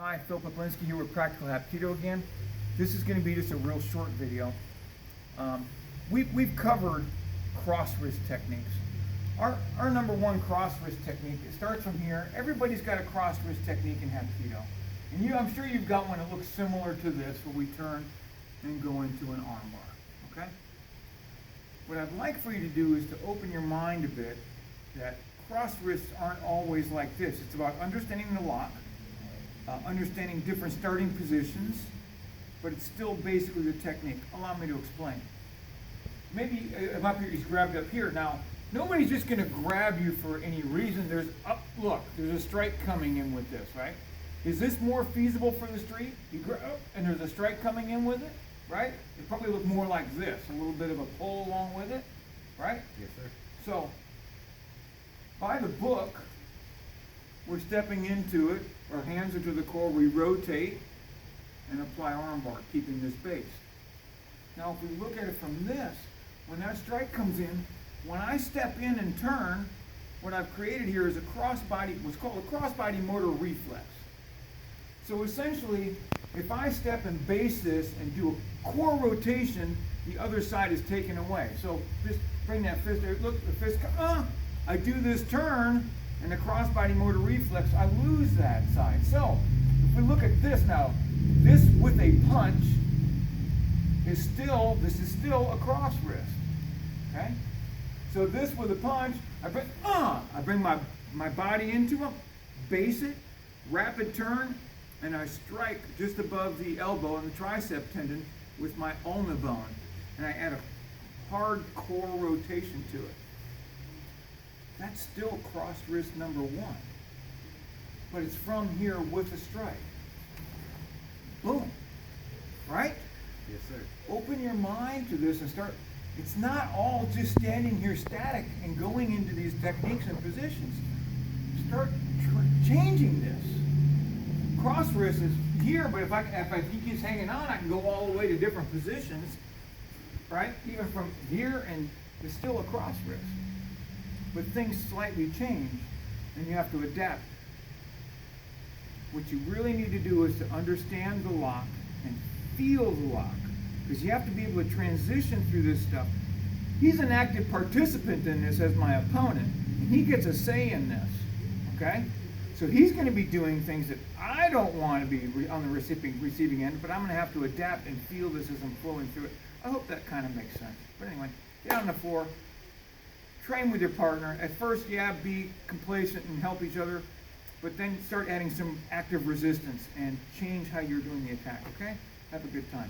Hi, Phil Poplinski here with Practical Hapkido again. This is going to be just a real short video. We've covered cross wrist techniques. Our number one cross wrist technique, it starts from here. Everybody's got a cross wrist technique in Hapkido. And I'm sure you've got one that looks similar to this, where we turn and go into an arm bar, okay? What I'd like for you to do is to open your mind a bit that cross wrists aren't always like this. It's about understanding the lock, understanding different starting positions, but it's still basically the technique. Allow me to explain. Maybe I'm up here, he's grabbed up here. Now, nobody's just going to grab you for any reason. Look, there's a strike coming in with this, right? Is this more feasible for the street? You grab, and there's a strike coming in with it, right? It probably look more like this, a little bit of a pull along with it, right? Yes, sir. So, by the book, we're stepping into it. Our hands are to the core. We rotate and apply arm bar, keeping this base. Now, if we look at it from this, when that strike comes in, when I step in and turn, what I've created here is what's called a crossbody motor reflex. So essentially, if I step and base this and do a core rotation, the other side is taken away. So just bring that fist there. Look, the fist, I do this turn, and the crossbody motor reflex, I lose that side. So if we look at this now, this with a punch this is still a cross wrist, okay? So this with a punch, I bring my body into him, base it, rapid turn, and I strike just above the elbow and the tricep tendon with my ulna bone, and I add a hard core rotation to it. That's still cross wrist number one, but it's from here with a strike. Boom, right? Yes, sir. Open your mind to this and start. It's not all just standing here static and going into these techniques and positions. Start changing this. Cross wrist is here, but if he keeps hanging on, I can go all the way to different positions, right? Even from here, and it's still a cross wrist. But things slightly change, and you have to adapt. What you really need to do is to understand the lock and feel the lock, because you have to be able to transition through this stuff. He's an active participant in this as my opponent, and he gets a say in this, okay? So he's going to be doing things that I don't want to be on the receiving end, but I'm going to have to adapt and feel this as I'm flowing through it. I hope that kind of makes sense. But anyway, get on the floor, train with your partner. At first, be complacent and help each other, but then start adding some active resistance and change how you're doing the attack, okay? Have a good time.